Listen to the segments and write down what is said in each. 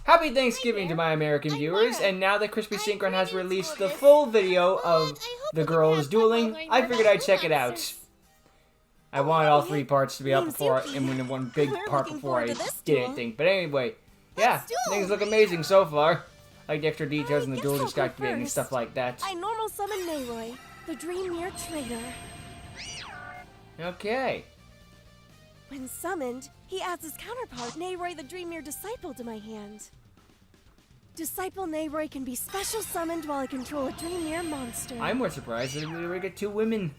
Happy Thanksgiving to my American viewers, and now that Crispy Synchron has released the full video of the girls dueling, I figured I'd check it out. I wanted all 3 parts to be up before, in one big part before I did anything. But anyway, yeah, things look amazing so far. I like the extra details in the duel just activating and stuff like that. I normal summon Nayroy, the Dream Mirror Traitor. Okay. When summoned, he adds his counterpart, Nayroy the Dream Mirror Disciple, to my hand. Disciple Nayroy can be special summoned while I control a Dream Mirror monster. I'm more surprised that we get 2 women.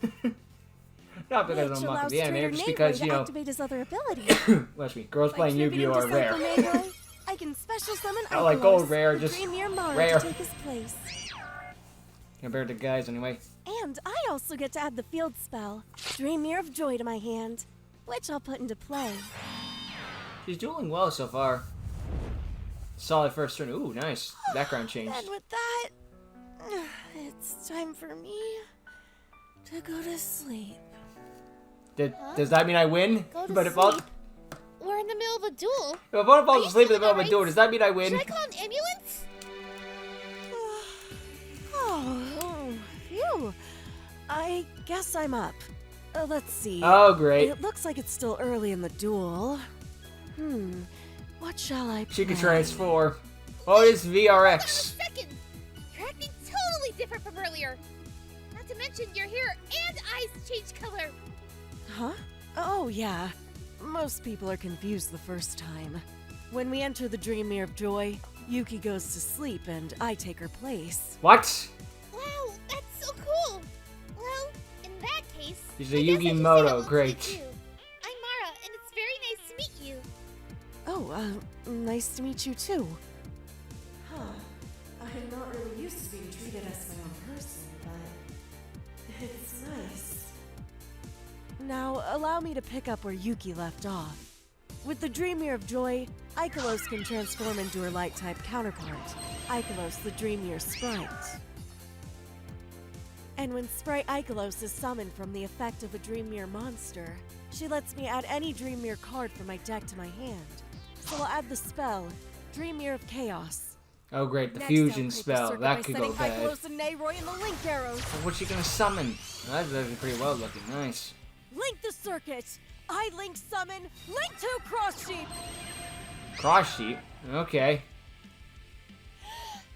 Not because I'm not the anime, just because, you know, activate his other abilities. bless me, girls playing Yu-Gi-Oh are rare. Nayroy, I can special summon I like gold rare, the just Dream Mirror Mara rare. to take his place. Compared to guys, anyway. And I also get to add the field spell, Dream Mirror of Joy, to my hand, which I'll put into play. She's dueling well so far. Solid first turn. Ooh, nice. Background change. And with that, it's time for me to go to sleep. Does that mean I win? By default? We're in the middle of a duel. If my opponent falls asleep in the middle of a duel, does that mean I win? Should I call an ambulance? Oh, phew. I guess I'm up. Let's see. Oh, great. It looks like it's still early in the duel. What shall I play? She can transform. Oh, it's VRX. Second, you're acting totally different from earlier. Not to mention your hair and eyes change color. Huh? Oh, yeah. Most people are confused the first time. When we enter the Dream Mirror of Joy, Yuki goes to sleep and I take her place. What? Wow, that's so cool. Well, in that case, She's a Yugi Moto. Great. I'm Mara, and it's very nice to meet you. Oh, nice to meet you too. Huh. I'm not really used to being treated as my own person, but it's nice. Now, allow me to pick up where Yuki left off. With the Dream Mirror of Joy, Ikelos can transform into her light-type counterpart, Ikelos the Dream Mirror Sprite. And when Sprite Ikelos is summoned from the effect of a Dream Mirror monster, she lets me add any Dream Mirror card from my deck to my hand. So I'll add the spell, Dream Mirror of Chaos. Oh, great. The Next, fusion I'll spell. That could go bad. Ikelos and Nayroy in the Link arrows. What's she gonna summon? That's actually pretty well looking. Nice. Link the circuit. I Link summon Link 2 Cross Sheep. Cross sheet. Okay.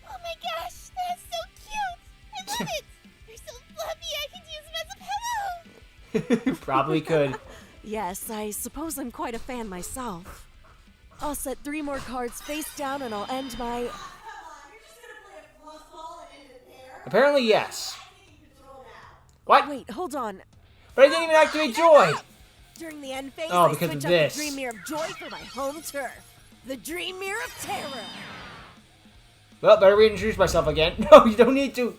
Oh my gosh, that's so cute. I love it. You're so fluffy, I could use them as a pillow. Probably could. Yes, I suppose I'm quite a fan myself. I'll set 3 more cards face down and I'll end my... Apparently, yes. What? Wait, hold on. But I didn't even activate Joy! During the end phase, Oh, I because switch of up this. the Dream Mirror of Joy for my home turf. The Dream Mirror of Terror. Well, better reintroduce myself again. No, you don't need to.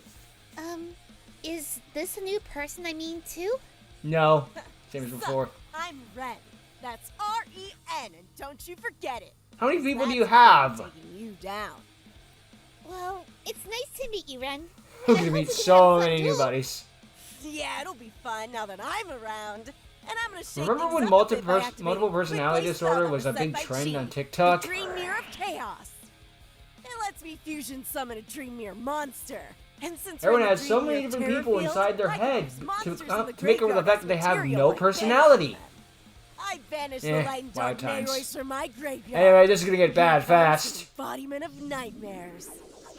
Is this a new person I mean too? No. Same as before. I'm Ren. That's R-E-N, and don't you forget it. How many people do you That's have? taking you down. Well, it's nice to meet you, Ren. We're And I gonna hope meet we can so have a fun many new duel. buddies. Yeah, it'll be fun now that I'm around. And I'm gonna shake Remember things when up a multiple bit by activating multiple quick personality play disorder spell was a set big by trend Chi, on TikTok? The Dream Mirror of Chaos. It lets me fusion summon a Dream Mirror monster. And since we're Everyone in the has so Dream many Mirror different Terror people field, inside their I head can use monsters in the to make up for the graveyard fact that they as have material no and personality. banish them. I banished Eh, the light and dark wild times. Nayroys from my graveyard. Anyway, this is gonna get bad An fast. embodiment of nightmares.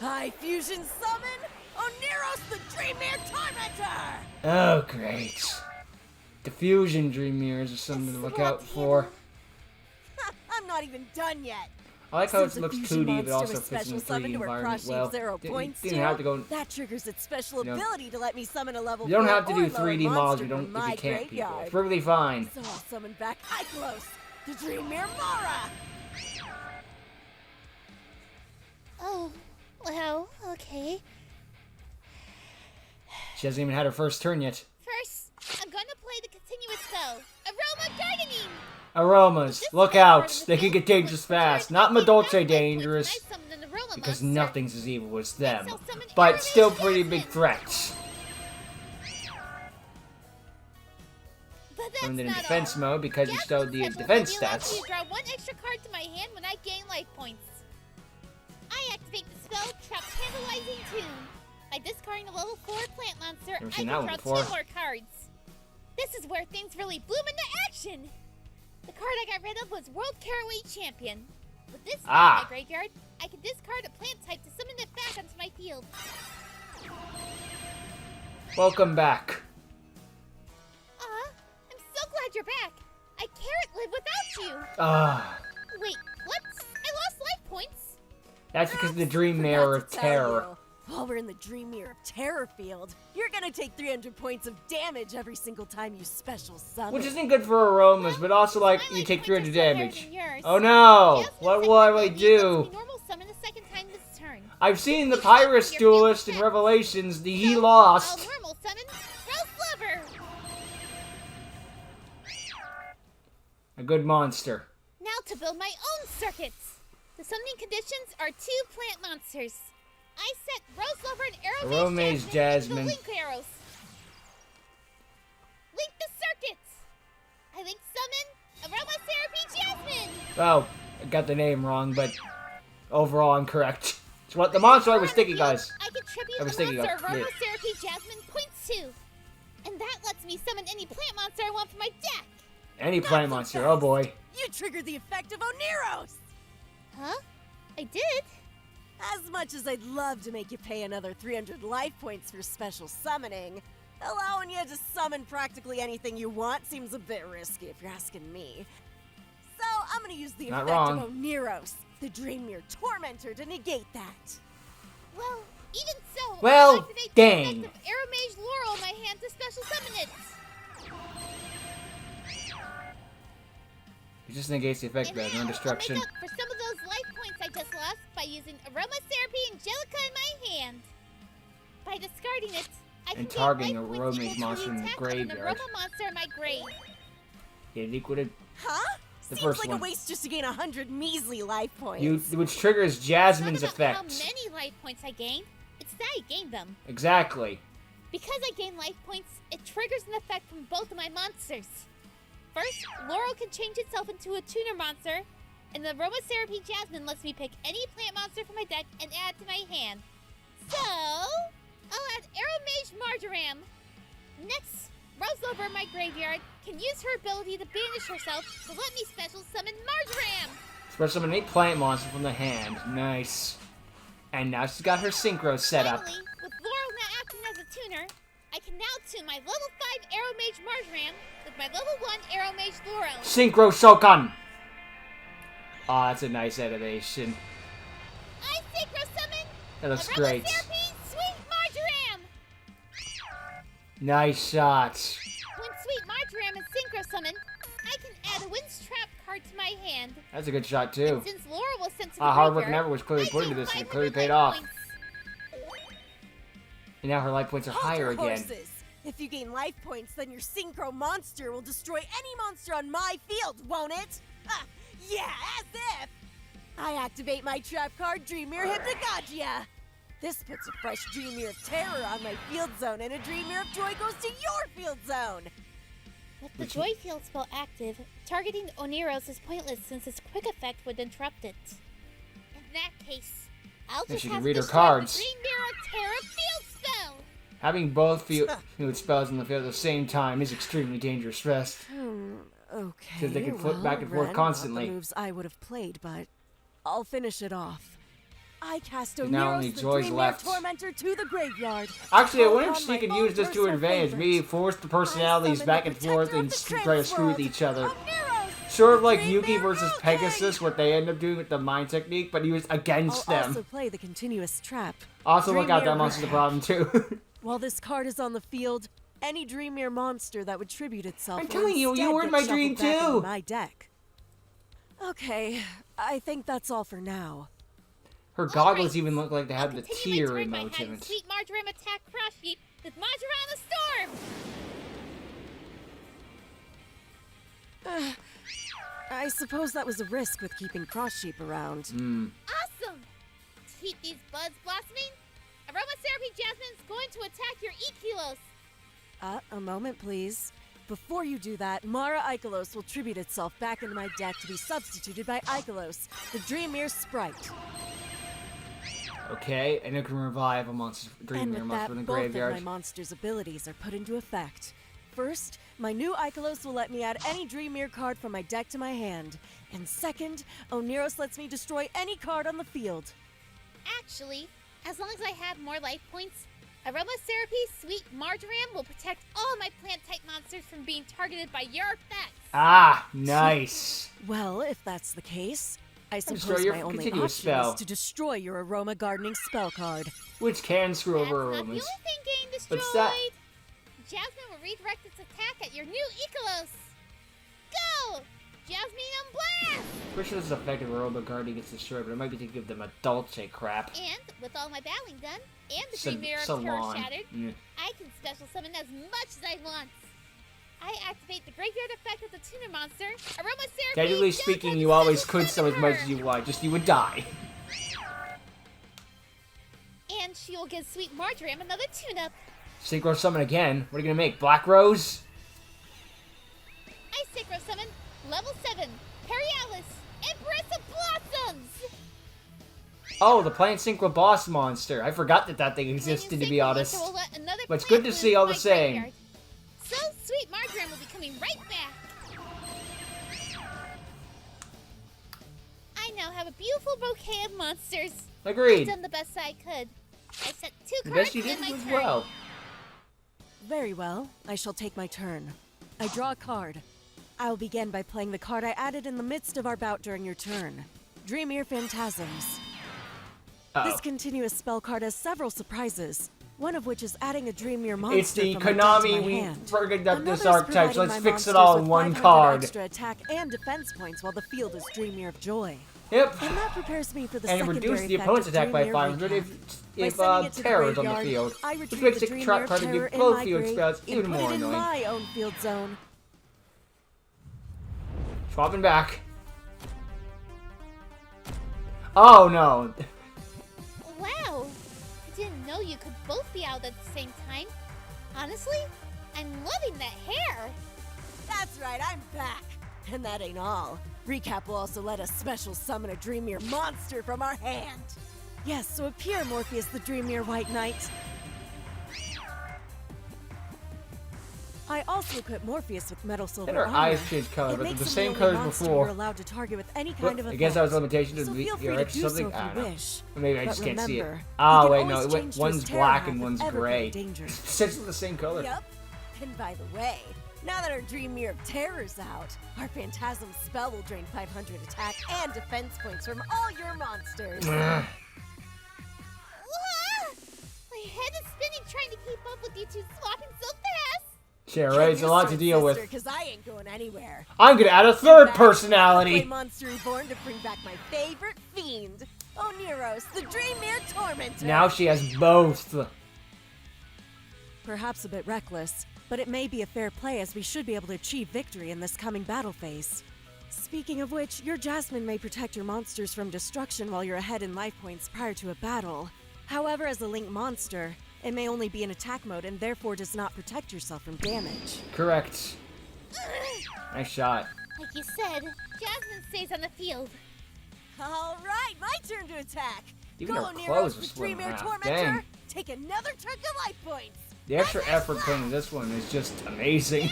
I fusion summon Oneros the Dream Mirror Tormentor! Oh, great. Diffusion dream mirrors are something to look out for. I'm not even done yet. I like how Since it a looks fusion 2D, but monster also was fits in special the 3D summoned to where environment Cross well. Sheep 0 points Didn't have to go. that triggers its special You know, ability to let me summon a level You don't 4 have to do or lower 3D mods monster if you from don't if my you can't, people. graveyard. It's perfectly fine. So I'll summon back Ikelos, the Dream Mirror Mara. Oh, well, okay. She hasn't even had her first turn yet. First, I'm gonna play the continuous spell, Aroma Gardening. Aromas, This look is part out! of They the can get spell. dangerous When fast. turn Not activates Madolce that way, dangerous, I summon an aroma because monster. nothing's as evil as them. So summon But Aromage still pretty big Jasmine. threats. But that's When in not defense all. mode, because you Jasmine's showed the special defense ability allows stats. me to draw 1 extra card to my hand when I gain life points. drop tantalizing tune. By discarding a level 4 plant monster, Never I seen can that one draw before. 2 more cards. This is where things really bloom into action. The card I got rid of was World Caraway Champion. With this in my graveyard, I can discard a plant type to summon it back onto my field. Welcome back. I'm so glad you're back. I can't live without you. Wait, what? I lost life points. That's because of the Dream Mirror of Terror. While we're in the Dream Mirror of Terror field, you're gonna take 300 points of damage every single time you special summon. Which isn't good for aromas, but also like you take 300 damage. Yours. Oh no! Just What the will I second do? lets me normal summon the second time this turn. I've seen the Pyrus Duelist in Revelations. He lost. I'll normal summon Rose Lover. A good monster. Now to build my own circuits. The summoning conditions are 2 plant monsters. I set Rose Lover and Aromage Jasmine. into the link arrows. Link the circuits. I link summon Aromatherapy Jasmine. Oh, I got the name wrong, but overall I'm correct. It's what the monster I was thinking, guys. I contribute I was the thinking monster of, Aromatherapy Jasmine points to. And that lets me summon any plant monster I want from my deck. Any plant monster, oh boy. You triggered the effect of Oneros! Huh? I did? As much as I'd love to make you pay another 300 life points for special summoning, allowing you to summon practically anything you want seems a bit risky if you're asking me. So I'm gonna use the Not effect wrong. of Oneros, the Dream Mirror Tormentor, to negate that. Well, even so, Well, I'll activate dang. the effect of Aromage Laurel in my hand to special summon it. It just negates the effect, And but now, no destruction. I'll make up for some of those life points I just lost by using Aromatherapy Angelica in my hand. By discarding it, I can And gain targeting life a points Aromage equal to monster in the attack of an graveyard. Aroma monster in my grave. Get it equal to Huh? The Seems first like one. a waste just to gain 100 measly life points. which triggers Jasmine's It's not about effect. how many life points I gain, it's that I gain them. Exactly. Because I gain life points, it triggers an effect from both of my monsters. First, Laurel can change itself into a tuner monster, and the Aromatherapy Jasmine lets me pick any plant monster from my deck and add to my hand. So, I'll add Aromage Marjoram. Next, Rose Lover in my graveyard can use her ability to banish herself to let me special summon Marjoram. Special summon a plant monster from the hand. Nice. And now she's got her synchro set up. Finally, with Laurel now acting as a tuner, I can now tune my level 5 Aromage Marjoram with my level 1 Aromage Laurel. Synchro Shokan! Oh, that's a nice animation. I synchro summon That looks great. Aromatherapy Sweet Marjoram. Nice shots. When Sweet Marjoram is synchro summoned, I can add a Wind's Trap card to my hand. That's a good shot, too. And since Laurel was sent to the Hard work graveyard, and effort was clearly I put into gain this, and it 500 clearly paid life off. points. And now her life points are higher Hold your again. horses. If you gain life points, then your synchro monster will destroy any monster on my field, won't it? Yeah, as if! I activate my trap card, Dream Mirror Hypnagogia. This puts a fresh Dream Mirror of Terror on my field zone, and a Dream Mirror of Joy goes to your field zone. With the Joy Field spell active, targeting Oneros is pointless since its quick effect would interrupt it. In that case, I'll Then just she have can to read her discard cards. the Dream Mirror of Terror field spell. Having both field spells in the field at the same time is extremely dangerous stress. Okay. Because they can flip back and forth Ren, constantly. Not the moves I would have played, but I'll finish it off. I cast And now Oneros, only the Joy's Dream left. Mirror Tormentor, to the graveyard. Actually, I Call wonder if upon she my could own use this to her personal advantage. favorite. Maybe force the personalities I back summon and the forth protector and of the try to screw with Transworld, each other. Oneros, Sort of like Dream Yugi Mirror versus King. Pegasus, what they end up doing with the mind technique, but he was against I'll them. also play the continuous trap. Also, Dream look out, that Mirror monster's a problem too. While this card is on the field, any Dream Mirror monster that would tribute itself I'm will telling you, you instead were in get my shuffled dream back into too. my deck. Okay, I think that's all for now. Her goggles Alright, even look like they have the Continue my tear turn by emoji in having it. Sweet Marjoram attack Cross Sheep with Marjoram Storm. I suppose that was a risk with keeping Cross Sheep around. Awesome! To keep these buds blossoming, Aromatherapy Jasmine's going to attack your E-Kilos. A moment, please. Before you do that, Mara Ikelos will tribute itself back into my deck to be substituted by Ikelos, the Dream Mirror Sprite. Okay, and it can revive a monster, Dream Mirror monster in the graveyard. Both of my monster's abilities are put into effect. First, my new Ikelos will let me add any Dream Mirror card from my deck to my hand. And second, Oneros lets me destroy any card on the field. Actually, as long as I have more life points, Aromatherapy Sweet Marjoram will protect all my plant-type monsters from being targeted by your effects. Ah, nice. Well, if that's the case, I suppose destroy my your only continuous option spell. is to destroy your Aroma Gardening spell card. Which can screw That's over not the aromas. only thing getting destroyed. What's that? Jasmine will redirect its attack at your new Ikelos. Go! Jasmine on blast! Pretty sure this is effective aroma guarding gets destroyed, but it might be to give them a Dolce crap. And with all my battling done, and the Dream Mirror of Terror Salon. shattered, Yeah. I can special summon as much as I want. I activate the graveyard effect of the tuner monster, Aromatherapy. Technically speaking, you always could summon as much as you want, just you would die. And she will give Sweet Marjoram another tune-up. Synchro summon again. What are you gonna make? Black Rose? I synchro summon level 7, Perialis, Empress of Blossoms! Oh, the plant synchro boss monster. I forgot that thing existed, to be honest. But it's good to see all the same. So, Sweet Marjoram will be coming right back. I now have a beautiful bouquet of monsters. Agreed. I've done the best I could. I set 2 The cards best you did in my was turn. well. Very well, I shall take my turn. I draw a card. I'll begin by playing the card I added in the midst of our bout during your turn. Dreamier Phantasms. This continuous spell card has several surprises, one of which is adding a Dreamier monster It's the from my deck to Konami, my we hand. figured out this Another is archetype, so providing let's my fix it monsters all in with one 500 card. extra attack and defense points while the field is Dreamier of Joy. Yep. And that prepares me for the And secondary reduce the effect opponent's of attack by Dreamier 500 Recap. By if sending it to the terror's on the graveyard, field. I Which retrieve makes the the Dreamier trap of card to Terror give in both my field grave spells and even put more it in annoying. my own field zone. Swapping back. Oh no. Wow. I didn't know you could both be out at the same time. Honestly, I'm loving that hair. That's right, I'm back. And that ain't all. Recap will also let us special summon a Dreamier monster from our hand. Yes, so appear, Morpheus the Dreamier White Knight. I also equip Morpheus with Metal Silver And her armor. eyes changed color, It but they're makes the him same only color as monster before. You're allowed to target with any Well, kind of I effect. guess that was a limitation to So the feel free to ERX or do something. so if I you don't know. wish. Or maybe I But just can't see it. remember, Oh he wait, can no, always change to one's his terror black path and if one's ever gray. in danger. Essentially the same color. Yep. And by the way, now that our Dreamier of Terror's out, our Phantasm spell will drain 500 attack and defense points from all your monsters. Wah! My head is spinning trying to keep up with you two swapping so fast. Sure, right? It's a lot to deal with. Because I ain't going anywhere. I'm gonna add a third Play personality. Monster Reborn to bring back my favorite fiend, Oneros, the Dreamier Tormentor. Now she has both. Perhaps a bit reckless, but it may be a fair play as we should be able to achieve victory in this coming battle phase. Speaking of which, your Jasmine may protect your monsters from destruction while you're ahead in life points prior to a battle. However, as a Link monster, it may only be in attack mode and therefore does not protect yourself from damage. Correct. Nice shot. Like you said, Jasmine stays on the field. All right, my turn to attack. Even Go, her Oneros, clothes are the split in Dreamier half. Tormentor. Dang. Take another chunk of life points. The extra effort put into this one is just amazing.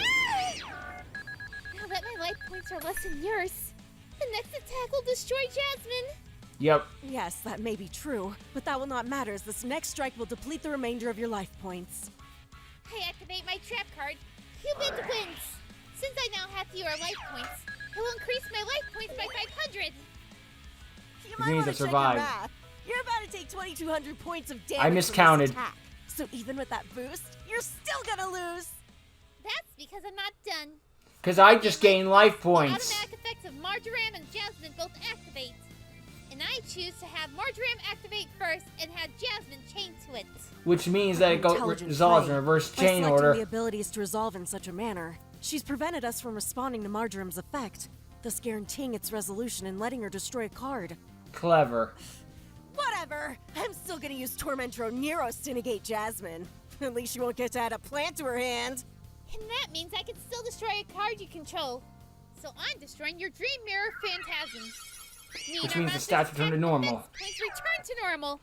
Now that my life points are less than yours, the next attack will destroy Jasmine. Yep. Yes, that may be true, but that will not matter as this next strike will deplete the remainder of your life points. I activate my trap card, Cupid Wins. Since I now have fewer life points, it will increase my life points by 500. You means might want I to check your survived. math. You're about to take 2,200 points of damage I miscounted. from this attack. So even with that boost, you're still gonna lose. That's because I'm not done. Because I just gained life The points. automatic effects of Marjoram and Jasmine both activate. And I choose to have Marjoram activate first and have Jasmine chain to it. Which means that it Intelligent resolves in play. reverse By chain selecting order. the abilities to resolve in such a manner, she's prevented us from responding to Marjoram's effect, thus guaranteeing its resolution and letting her destroy a card. Clever. Whatever! I'm still gonna use Tormentor Oneros to negate Jasmine. At least she won't get to add a plant to her hand. And that means I can still destroy a card you control. So I'm destroying your Dream Mirror Phantasms. Which means the stats return to normal. Points return to normal.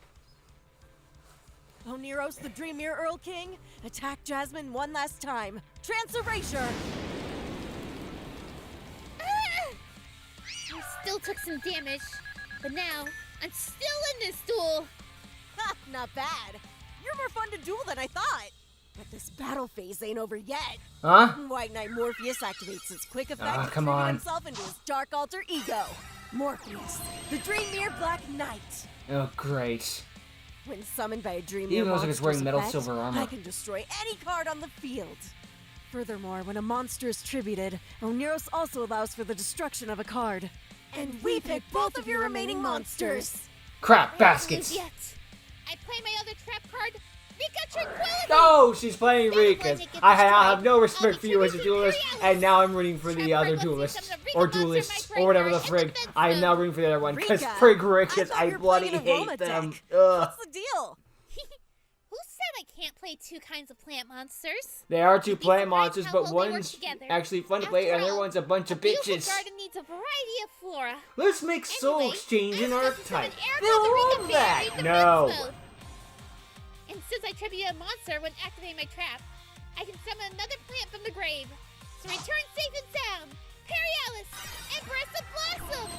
Oneros, the Dreamer Earl King, attack Jasmine one last time. Trance Erasure! I still took some damage, but now I'm still in this duel. Ha, not bad. You're more fun to duel than I thought. But this battle phase ain't over yet. Huh? White Knight Morpheus activates his quick effect to come turn on. himself into his dark alter ego. Morpheus, the Dreamer Black Knight. Oh, great. When summoned by a Dreamer He even looks like he's wearing metal effect, silver armor. I can destroy any card on the field. Furthermore, when a monster is tributed, Oneros also allows for the destruction of a card. And we pick both of your remaining monsters. Crap, Lose baskets. yet. I play my other trap card, Rika Tranquility. Oh, she's playing Then when Rika. it gets I destroyed, have no respect I'll for you as a contribute to duelist, Imperialis. and now I'm rooting for the Trap other card lets me duelist. summon a Rika Or monster in my duelists, or graveyard whatever the and frig. defense I am now mode. rooting for the other one, because Rika, frig I Rickets, thought I you were bloody playing an hate Aroma them. deck. Ugh. What's the deal? Who said I can't play two kinds of plant monsters? They are two You'd be plant surprised monsters, how but well they work one's together. actually fun to After play, and the other all, one's a bunch A of beautiful bitches. garden needs a variety of flora. Let's make soul Anyway, exchange I'm in supposed to archetype. summon Erica They'll the Rika love Fairy that. in defense No. mode. And since I tribute a monster when activating my trap, I can summon another plant from the grave. So return safe and sound. Perialis, Empress of Blossom.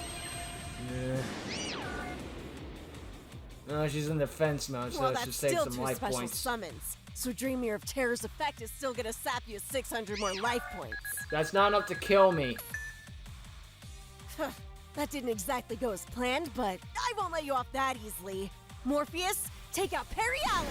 No, she's in defense mode, so Well, that that's should save still some two life special points. summons. So Dreamer of Terror's effect is still gonna sap you 600 more life points. That's not enough to kill me. That didn't exactly go as planned, but I won't let you off that easily. Morpheus, take out Perialis!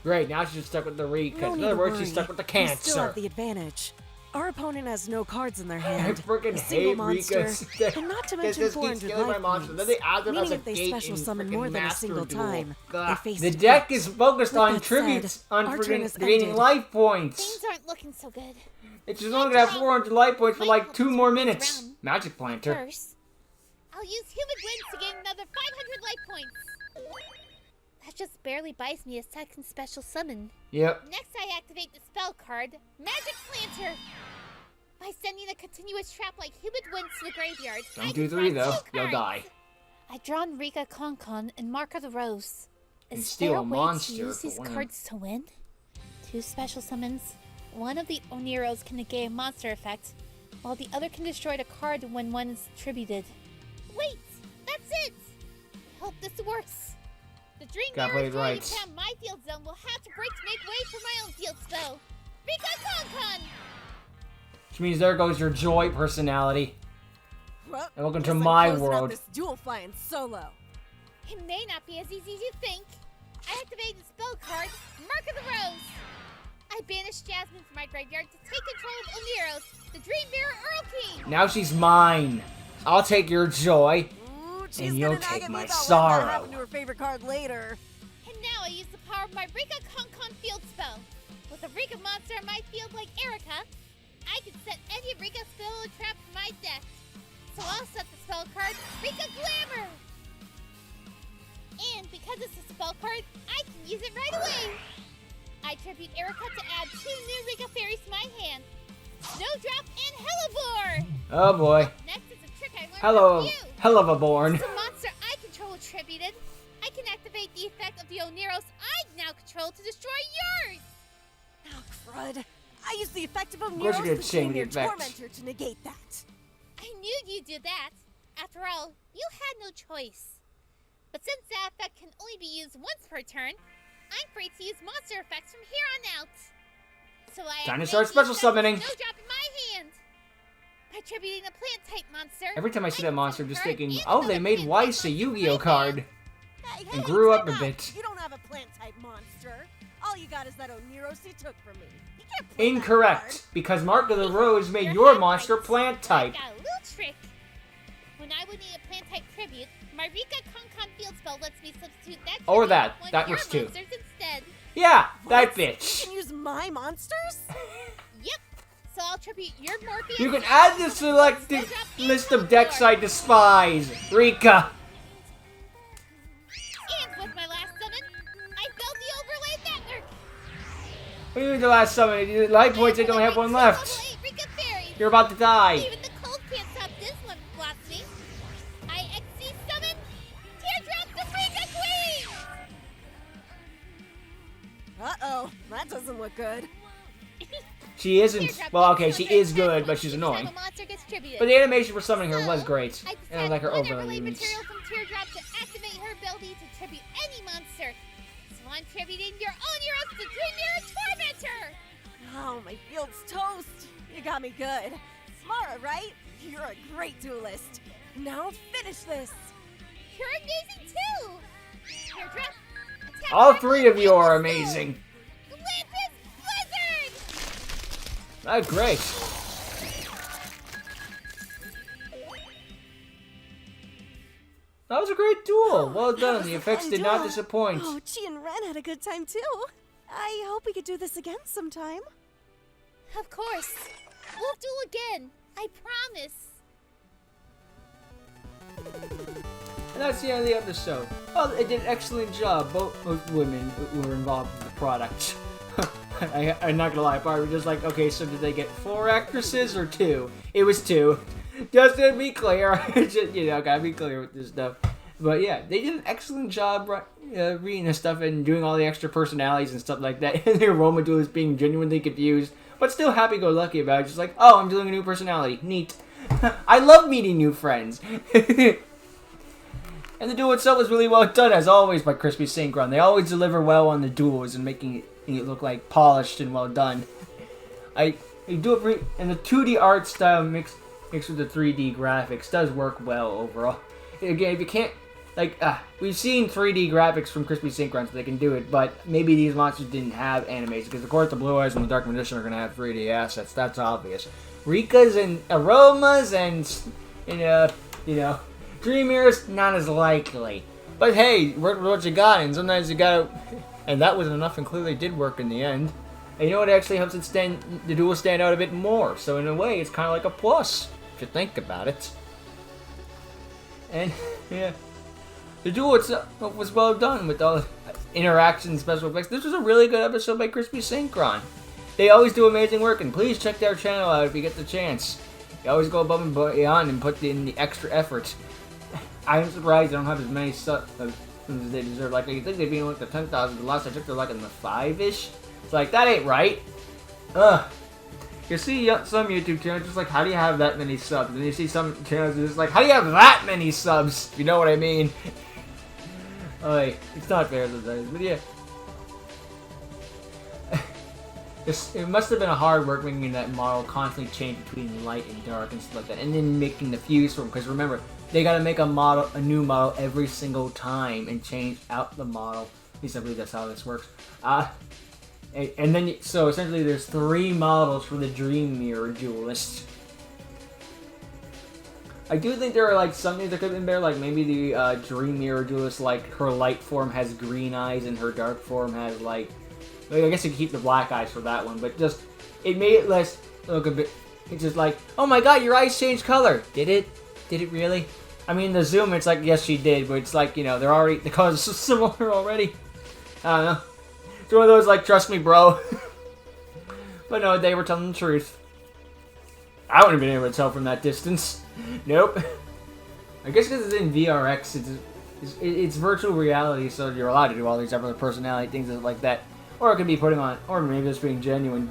Great, now she's stuck with the Rika. No In need other to words, worry. she's stuck with the We still cancer. have the advantage. Our opponent has no cards in their I hand. freaking a single hate monster, Rika. and not to This mention keeps 400 killing my life monster. points. Then they add them as Meaning a if they gate special in summon frickin' more than a Master single Duel. time, God. they face The defeat. deck is focused With on that tributes, said, on our turn is freaking gaining ended. life points. Things aren't looking so good. It's just only gonna have 400 life points for like 2 more minutes. Magic Planter. First, I'll use Human Winds to gain another 500 life points. That just barely buys me a second special summon. Yep. Next, I activate the spell card, Magic Planter. By sending a continuous trap like Human Winds to the graveyard, I Don't can do 3 draw though. 2 You'll cards. die. I've drawn Rika Konkon and Mark of the Rose. And Is steal there a a way monster to use for these winning. cards to win? 2 special summons. One of the Oneros can negate a monster effect, while the other can destroy a card when one is tributed. Wait! That's it! I hope this works. The Dream Gotta Mirror play it throwing right. down my field zone will have to break to make way for my own field spell. Rika Konkon! Which means there goes your joy personality. Well, And welcome guess to I'm my closing out world. this duel flying solo. It may not be as easy as you think. I activate the spell card, Mark of the Rose. I banish Jasmine from my graveyard to take control of Oneros, the Dream Mirror Earl King. Now she's mine. I'll take your joy. Ooh, she's And you'll gonna nag take at me my about letting sorrow. that happen to her favorite card later. And now I use the power of my Rika Konkon field spell. With a Rika monster in my field like Erica, I can set any Rika spell or trap from my deck. So I'll set the spell card, Rika Glamour. And because it's a spell card, I can use it right away. I tribute Erica to add 2 new Rika fairies to my hand. Snowdrop and Hellebore. Oh boy. Next is a trick I learned Hello, from you. hell of a born. Since a monster I control is tributed, I can activate the effect of the Oneros I now control to destroy yours. Oh, crud. I used the effect of course you Oneros did to shame chain the your effect. Tormentor to negate that. I knew you'd do that. After all, you had no choice. But since that effect can only be used once per turn, I'm free to use monster effects from here on out. So I Time to activate start the special effect of summoning. Snowdrop in my hand. By tributing a plant-type monster, Every time I see that can monster, I'm summon just card thinking, and oh, they another made plant-type Weiss a monster from Yu-Gi-Oh my card. hand. Hey, grew up time a out. bit. You don't have a plant-type monster. All you got is that Oneros you took from me. You can't play that Incorrect, because Mark of the Rose made You're your half monster right. plant But type. I got a little trick. When I would need a plant-type tribute, my Rika Konkon field spell lets me substitute that Or tribute that. with one That of your works too. monsters instead. Yeah, that What? You bitch. can use my monsters? Yep. So I'll tribute your Morpheus. You can add this selected list of decks I despise. Rika. And with my last summon, I built the overlay network. What do you mean the last summon? Life points, I only have 1 left. Level 8 Rika fairies. You're about to die. Even the cold can't stop this one, Blossoming. I XC summon Teardrop the Rika Queen. that doesn't look good. She isn't. Well, okay, she is good, but she's annoying. But the animation for summoning her was great. And I like her overlay moves. material from Teardrop to activate her ability to tribute any monster. So I'm tributing your own heroes to Dream Mirror Tormentor! Oh, my field's toast. You got me good. Mara, right? You're a great duelist. Now finish this. You're amazing too! Teardrop, attack All her 3 of you are with amazing. Olympus Blizzard! Oh, great. That was a great duel. Well done. The effects did not disappoint. Oh, Chi and Ren had a good time too. I hope we could do this again sometime. Of course. We'll duel again. I promise. And that's the end of the episode. Well, they did an excellent job. Both women who were involved in the product. I'm not gonna lie, I probably was just like, okay, so did they get 4 actresses or 2? It was 2. Just to be clear, just, gotta be clear with this stuff. But yeah, they did an excellent job reading this stuff and doing all the extra personalities and stuff like that. And the Aroma duelist being genuinely confused, but still happy-go-lucky about it. Just like, oh, I'm doing a new personality. Neat. I love meeting new friends. And the duel itself was really well done, as always, by Crispy Synchron. They always deliver well on the duels and making it look like polished and well done. I do it, and the 2D art style mixed with the 3D graphics does work well overall. Again, if you can't, we've seen 3D graphics from Crispy Synchron, so they can do it, but maybe these monsters didn't have animation, because of course the Blue Eyes and the Dark Magician are going to have 3D assets, that's obvious. Rika's and Aromas and Dream Mirrors, not as likely. But hey, work with what you got, and sometimes you gotta... And that wasn't enough, and clearly did work in the end. And you know what actually helps the duel stand out a bit more, so in a way, it's kind of like a plus, if you think about it. And, yeah. The duel itself was well done with all the interaction and special effects. This was a really good episode by Crispy Synchron. They always do amazing work, and please check their channel out if you get the chance. They always go above and beyond and put in the extra effort. I'm surprised they don't have as many subs as they deserve. Like, you think they'd be in like the 10,000, the last I checked they're like in the 5-ish. It's like, that ain't right. Ugh. You see some YouTube channels just like, how do you have that many subs? And you see some channels just like, how do you have that many subs? You know what I mean? Like, it's not fair sometimes, but yeah. It must have been a hard work making that model constantly change between light and dark and stuff like that, and then making the fuse for them. Because remember, they gotta make a new model every single time and change out the model. At least I believe that's how this works. And then, so essentially, there's 3 models for the Dream Mirror Duelist. I do think there are like some things that could have been better, like maybe the Dream Mirror Duelist, like her light form has green eyes and her dark form has like I guess you could keep the black eyes for that one, but just, it made it less, look a bit, it's just like, oh my god, your eyes changed color. Did it? Did it really? I mean, the zoom, it's like, yes, she did, but it's like, the colors are so similar already. I don't know. It's one of those, like, trust me, bro. But no, they were telling the truth. I wouldn't have been able to tell from that distance. Nope. I guess because it's in VRX, it's virtual reality, so you're allowed to do all these other personality things like that. Or it could be putting on, or maybe just being genuine.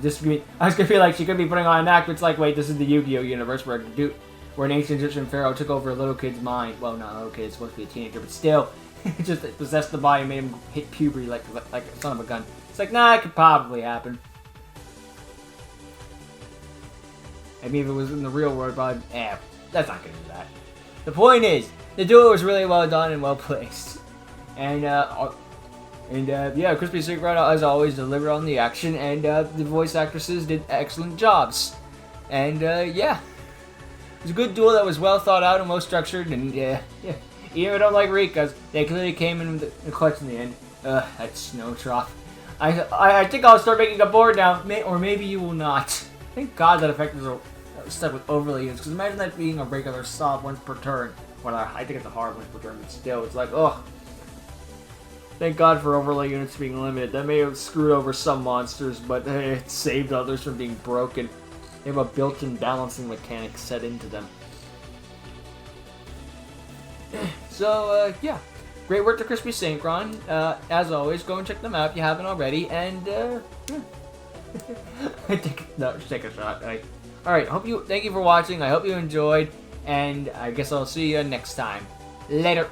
I was gonna feel like she could be putting on an act, but it's like, wait, this is the Yu-Gi-Oh universe where an ancient Egyptian pharaoh took over a little kid's mind. Well, not a little kid, it's supposed to be a teenager, but still, it just possessed the body and made him hit puberty like a son of a gun. It's like, nah, it could probably happen. I mean, if it was in the real world, probably, that's not gonna do that. The point is, the duel was really well done and well placed. And, yeah, Crispy Synchron, as always, delivered on the action, and the voice actresses did excellent jobs. And, yeah. It was a good duel that was well thought out and well structured, and, yeah. Even if I don't like Rika's, they clearly came in with the clutch in the end. That snow trough. I think I'll start making a board now, or maybe you will not. Thank God that effect was stuck with overlay units, because imagine that being a regular sob once per turn. Well, I think it's a hard once per turn, but still, it's like, ugh. Thank God for overlay units being limited. That may have screwed over some monsters, but it saved others from being broken. They have a built-in balancing mechanic set into them. So, yeah. great work to Crispy Synchron. As always, go and check them out if you haven't already. And take a shot. All right. Thank you for watching. I hope you enjoyed, and I guess I'll see you next time. Later.